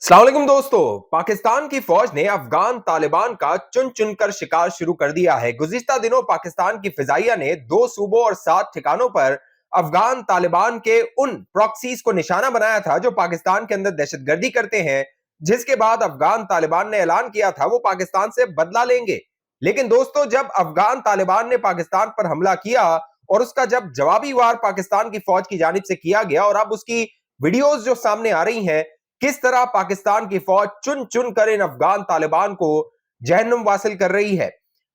अस्सलाम वालेकुम दोस्तों। पाकिस्तान की फौज ने अफगान तालिबान का चुन चुनकर शिकार शुरू कर दिया है। गुज़िश्ता दिनों पाकिस्तान की फिजाइया ने 2 सूबों और 7 ठिकानों पर अफगान तालिबान के उन प्रॉक्सीज को निशाना बनाया था जो पाकिस्तान के अंदर दहशतगर्दी करते हैं, जिसके बाद अफगान तालिबान ने ऐलान किया था वो पाकिस्तान से बदला लेंगे। लेकिन दोस्तों, जब अफगान तालिबान ने पाकिस्तान पर हमला किया और उसका जब जवाबी वार पाकिस्तान की फौज की जानिब से किया गया और अब उसकी वीडियोस जो सामने आ रही हैं, किस तरह पाकिस्तान की फौज चुन चुन कर इन अफगान तालिबान को जहन्नुम वासिल कर रही है।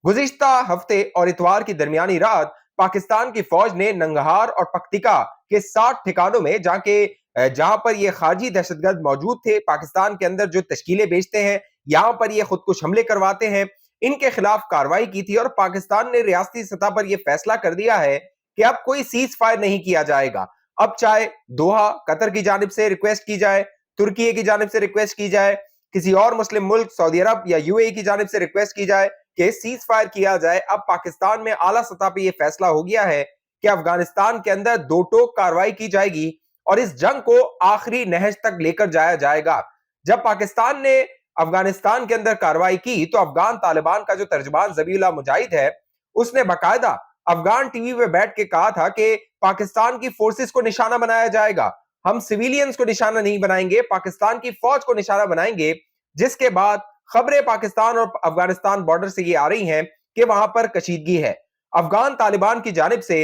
गुज़िश्ता हफ्ते और इतवार की दरमियानी रात पाकिस्तान की फौज ने नंगहार और पक्तिका के 60 ठिकानों में जहां पर ये खारजी दहशतगर्द मौजूद थे, पाकिस्तान के अंदर जो तश्कीलें बेचते हैं, यहां पर ये खुदकुश हमले करवाते हैं, इनके खिलाफ कार्रवाई की थी और पाकिस्तान ने रियासती सतह पर यह फैसला कर दिया है कि अब कोई सीज फायर नहीं किया जाएगा। अब चाहे दोहा कतर की जानिब से रिक्वेस्ट की जाए, तुर्की की जानिब से रिक्वेस्ट की जाए, किसी और मुस्लिम मुल्क सऊदी अरब या यूएई की जानिब से रिक्वेस्ट की जाए कि सीज फायर किया जाए, अब पाकिस्तान में आला सतह पे यह फैसला हो गया है कि अफगानिस्तान के अंदर दो टोक कार्रवाई की जाएगी और इस जंग को आखिरी नहज तक लेकर जाया जाएगा। जब पाकिस्तान ने अफगानिस्तान के अंदर कार्रवाई की तो अफगान तालिबान का जो तर्जुमान ज़बीहुल्लाह मुजाहिद है, उसने बाकायदा अफगान टीवी पे बैठ के कहा था कि पाकिस्तान की फोर्सेस को निशाना बनाया जाएगा, हम सिविलियंस को निशाना नहीं बनाएंगे, पाकिस्तान की फौज को निशाना बनाएंगे। जिसके बाद खबरें पाकिस्तान और अफगानिस्तान बॉर्डर से ये आ रही हैं कि वहां पर कशीदगी है। अफगान तालिबान की जानिब से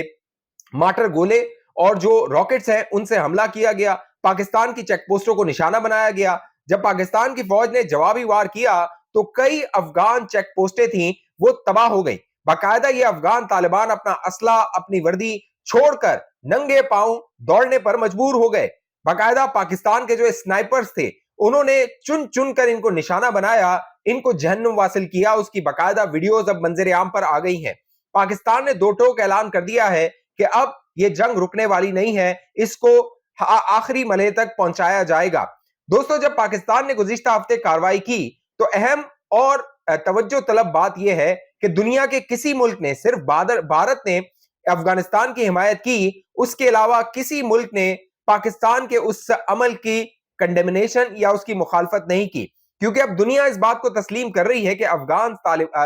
माटर गोले और जो रॉकेट्स हैं उनसे हमला किया गया, पाकिस्तान की चेक पोस्टों को निशाना बनाया गया। जब पाकिस्तान की फौज ने जवाबी वार किया तो कई अफगान चेक पोस्टें थी वो तबाह हो गई। बाकायदा ये अफगान तालिबान अपना असला, अपनी वर्दी छोड़कर नंगे पांव दौड़ने पर मजबूर हो गए। बाकायदा पाकिस्तान के जो स्नाइपर्स थे उन्होंने चुन चुन कर इनको निशाना बनाया, इनको जहन्नुम वासिल किया। उसकी बाकायदा वीडियोस अब मंजर आम पर आ गई हैं। पाकिस्तान ने दो टोक ऐलान कर दिया है कि अब ये जंग रुकने वाली नहीं है, इसको आखिरी मरहले तक पहुंचाया जाएगा। दोस्तों, जब पाकिस्तान ने गुज़िश्ता हफ्ते कार्रवाई की तो अहम और तवज्जो तलब बात यह है कि दुनिया के किसी मुल्क ने, सिर्फ भारत ने अफगानिस्तान की हिमायत की, उसके अलावा किसी मुल्क ने पाकिस्तान के उस अमल की कंडेमिनेशन या उसकी मुखालफत नहीं की। क्योंकि अब दुनिया इस बात को तस्लीम कर रही है कि अफगान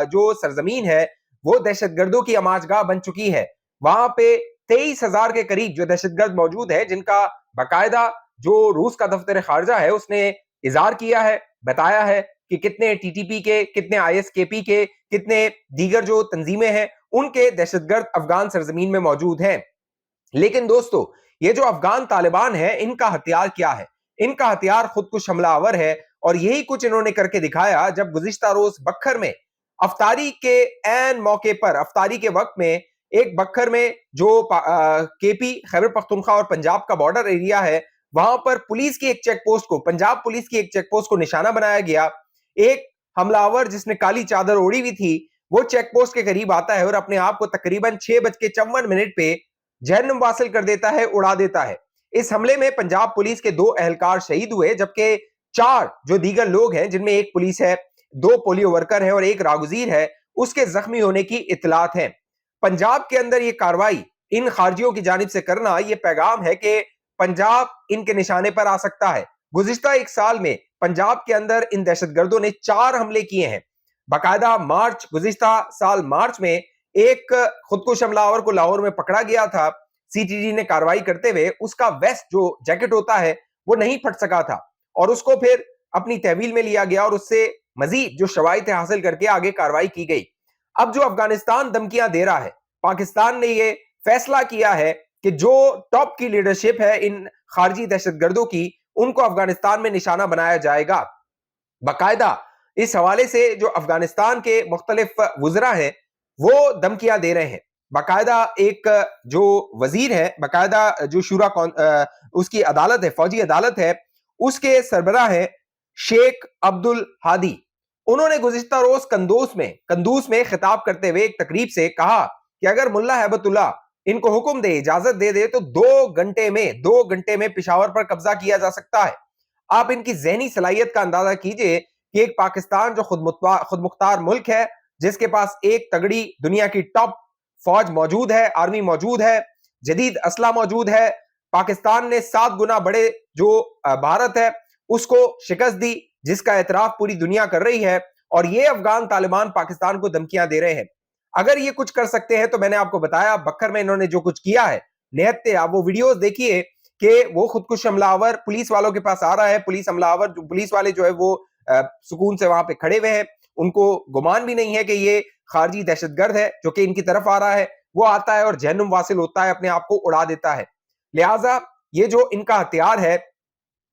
जो सरजमीन है वो दहशतगर्दों की अमाजगाह बन चुकी है। वहां पे 23,000 के करीब जो दहशतगर्द मौजूद है, जिनका बाकायदा जो रूस का दफ्तर खारजा है उसने इजहार किया है, बताया है कि कितने टीटीपी के, कितने आईएसकेपी के, कितने दीगर जो तंजीमें हैं उनके दहशतगर्द अफगान सरजमीन में मौजूद हैं। लेकिन दोस्तों, ये जो अफगान तालिबान है, इनका हथियार क्या है? इनका हथियार खुदकुश हमलावर है और यही कुछ इन्होंने करके दिखाया जब गुज़िश्ता रोज बक्खर में अफ्तारी के ऐन मौके पर, अफ्तारी के वक्त में एक बक्खर में जो केपी खैबर पख्तूनख्वा और पंजाब का बॉर्डर एरिया है, वहां पर पुलिस की एक चेक पोस्ट को, पंजाब पुलिस की एक चेक पोस्ट को निशाना बनाया गया। एक हमलावर जिसने काली चादर ओढ़ी हुई थी वो चेक पोस्ट के करीब आता है और अपने आप को तकरीबन 6:54 पे जहन्नुम वासिल कर देता है, उड़ा देता है। इस हमले में पंजाब पुलिस के 2 एहलकार शहीद हुए, जबकि 4 जो दीगर लोग हैं, जिनमें एक पुलिस है, 2 पोलियो वर्कर है और एक रागुजीर है, उसके जख्मी होने की इतलात है। पंजाब के अंदर ये कार्रवाई इन खारजियों की जानिब से करना, ये पैगाम है कि पंजाब इनके निशाने पर आ सकता है। गुज़िश्ता एक साल में पंजाब के अंदर इन दहशतगर्दों ने 4 हमले किए हैं। बाकायदा गुज़िश्ता साल मार्च में एक खुदकुश हमलावर को लाहौर में पकड़ा गया था। सीटीडी ने कार्रवाई करते हुए उसका वेस्ट जो जैकेट होता है वो नहीं फट सका था और उसको फिर अपनी तहवील में लिया गया और उससे मजीद जो शवाहिद हासिल करके आगे कार्रवाई की गई। अब जो अफगानिस्तान धमकियां दे रहा है, पाकिस्तान ने ये फैसला किया है कि जो टॉप की लीडरशिप है इन खारजी दहशतगर्दों की, उनको अफगानिस्तान में निशाना बनाया जाएगा। बाकायदा इस हवाले से जो अफगानिस्तान के मुख्तलिफ वुज़रा हैं वो धमकियां दे रहे हैं। बाकायदा एक जो वजीर है, बाकायदा जो उसकी अदालत है, फौजी अदालत है, उसके सरबराह है शेख अब्दुल हादी। उन्होंने गुज़िश्ता रोज कंदूस में खिताब करते हुए एक तकरीब से कहा कि अगर मुल्ला हैबतुल्लाह इनको हुक्म दे, इजाजत दे दे तो 2 घंटे में पिशावर पर कब्जा किया जा सकता है। आप इनकी ज़हनी सलाहियत का अंदाजा कीजिए कि एक पाकिस्तान जो खुद मुख्तार मुल्क है, जिसके पास एक तगड़ी दुनिया की टॉप फौज मौजूद है, आर्मी मौजूद है, जदीद असला मौजूद है, पाकिस्तान ने 7 गुना बड़े जो भारत है اس کو شکست دی جس کا اعتراف پوری دنیا کر رہی ہے, اور یہ افغان طالبان پاکستان کو دھمکیاں دے رہے ہیں. اگر یہ کچھ کر سکتے ہیں تو میں نے آپ کو بتایا بکر میں انہوں نے جو کچھ کیا ہے نہایت, آپ وہ ویڈیوز دیکھیے کہ وہ خودکش حملہ آور پولیس والوں کے پاس آ رہا ہے, پولیس والے جو ہے وہ سکون سے وہاں پہ کھڑے ہوئے ہیں, ان کو گمان بھی نہیں ہے کہ یہ خارجی دہشت گرد ہے جو کہ ان کی طرف آ رہا ہے, وہ آتا ہے اور جہنم واصل ہوتا ہے, اپنے آپ کو اڑا دیتا ہے. لہٰذا یہ جو ان کا ہتھیار ہے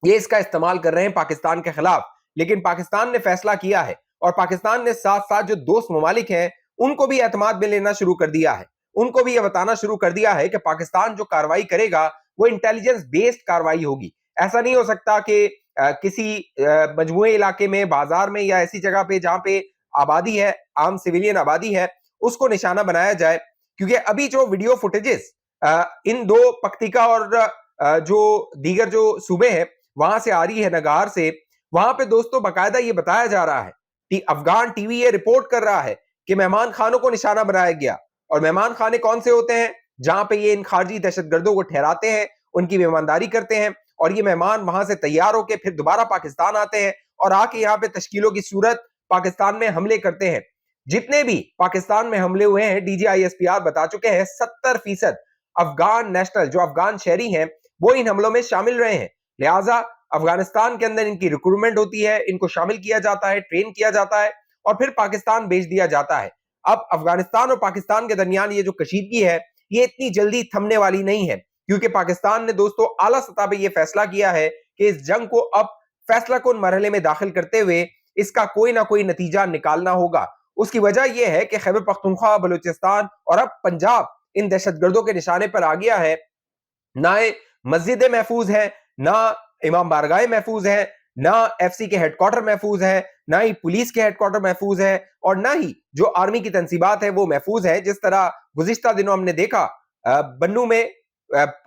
یہ اس کا استعمال کر رہے ہیں پاکستان کے خلاف, لیکن پاکستان نے فیصلہ کیا ہے اور پاکستان نے ساتھ ساتھ جو دوست ممالک ہیں ان کو بھی اعتماد میں لینا شروع کر دیا ہے, ان کو بھی یہ بتانا شروع کر دیا ہے کہ پاکستان جو کاروائی کرے گا وہ انٹیلیجنس بیسڈ کاروائی ہوگی. ایسا نہیں ہو سکتا کہ کسی مجموعے علاقے میں, بازار میں یا ایسی جگہ پہ جہاں پہ آبادی ہے, عام سویلین آبادی ہے, اس کو نشانہ بنایا جائے. کیونکہ ابھی جو ویڈیو فوٹیجز ان دو پکتیکا اور جو دیگر جو صوبے ہیں وہاں سے آ رہی ہے, نگار سے, وہاں پہ دوستوں باقاعدہ یہ بتایا جا رہا ہے, افغان ٹی وی یہ رپورٹ کر رہا ہے کہ مہمان خانوں کو نشانہ بنایا گیا. اور مہمان خانے کون سے ہوتے ہیں؟ جہاں پہ یہ ان خارجی دہشت گردوں کو ٹھہراتے ہیں, ان کی مہمانداری کرتے ہیں, اور یہ مہمان وہاں سے تیار ہو کے پھر دوبارہ پاکستان آتے ہیں اور آ کے یہاں پہ تشکیلوں کی صورت پاکستان میں حملے کرتے ہیں. جتنے بھی پاکستان میں حملے ہوئے ہیں D G I S P R بتا چکے ہیں 70% افغان نیشنل جو افغان شہری ہیں وہ ان حملوں میں شامل رہے ہیں. لہٰذا افغانستان کے اندر ان کی ریکروٹمنٹ ہوتی ہے, ان کو شامل کیا جاتا ہے, ٹرین کیا جاتا ہے اور پھر پاکستان بھیج دیا جاتا ہے. اب افغانستان اور پاکستان کے درمیان یہ جو کشیدگی ہے یہ اتنی جلدی تھمنے والی نہیں ہے, کیونکہ پاکستان نے دوستوں اعلیٰ سطح پہ یہ فیصلہ کیا ہے کہ اس جنگ کو اب فیصلہ کن مرحلے میں داخل کرتے ہوئے اس کا کوئی نہ کوئی نتیجہ نکالنا ہوگا. اس کی وجہ یہ ہے کہ خیبر پختونخوا, بلوچستان اور اب پنجاب ان دہشت گردوں کے نشانے پر آ گیا ہے. نہ مسجدیں محفوظ ہیں, نہ امام بارگاہیں محفوظ ہیں, نہ ایف سی کے ہیڈ کوارٹر محفوظ ہیں, نہ ہی پولیس کے ہیڈ کوارٹر محفوظ ہے, اور نہ ہی جو آرمی کی تنصیبات ہیں وہ محفوظ ہیں. جس طرح گزشتہ دنوں ہم نے دیکھا بنو میں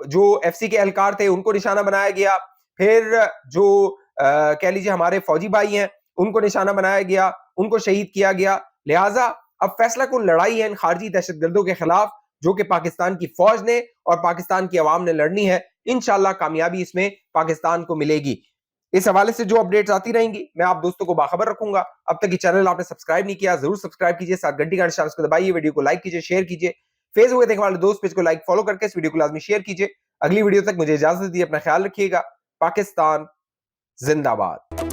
جو ایف سی کے اہلکار تھے ان کو نشانہ بنایا گیا, پھر جو کہہ لیجیے ہمارے فوجی بھائی ہیں ان کو نشانہ بنایا گیا, ان کو شہید کیا گیا. لہٰذا اب فیصلہ کن لڑائی ہے ان خارجی دہشت گردوں کے خلاف جو کہ پاکستان کی فوج نے اور پاکستان کی عوام نے لڑنی ہے. انشاءاللہ کامیابی اس میں پاکستان کو ملے گی. اس حوالے سے جو اپڈیٹس آتی رہیں گی میں آپ دوستوں کو باخبر رکھوں گا. اب تک یہ چینل آپ نے سبسکرائب نہیں کیا ضرور سبسکرائب کیجئے, ساتھ گھنٹی کا نشان اس کو دبائیے, ویڈیو کو لائک کیجئے, شیئر کیجئے, فیس بک دیکھنے والے دوست پیج کو لائک فالو کر کے اس ویڈیو کو لازمی شیئر کیجئے. اگلی ویڈیو تک مجھے اجازت دیجیے, اپنا خیال رکھیے گا. پاکستان زندہ باد.